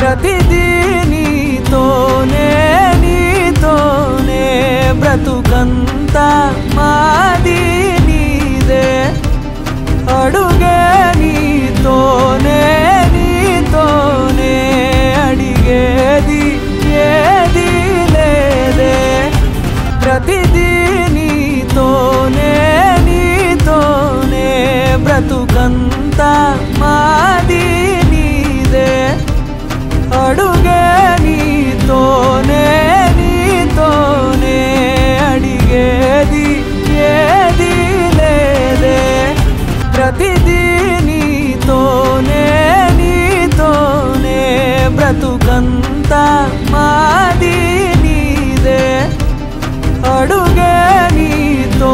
ప్రతిదీ నీతోనే నీతోనే బ్రతుకంతా మాది నీదే అడుగే నీతోనే నీతోనే అడిగేది ఏది లేదే ప్రతిదీ నీతోనే నీతోనే బ్రతుకంతా మాది నీదే అడుగే నీతోనే నీతోనే అడిగేది ఏది లేదే ప్రతిదీ నీతోనే నీతోనే బ్రతుకంతా మాది నీదే అడుగే నీతో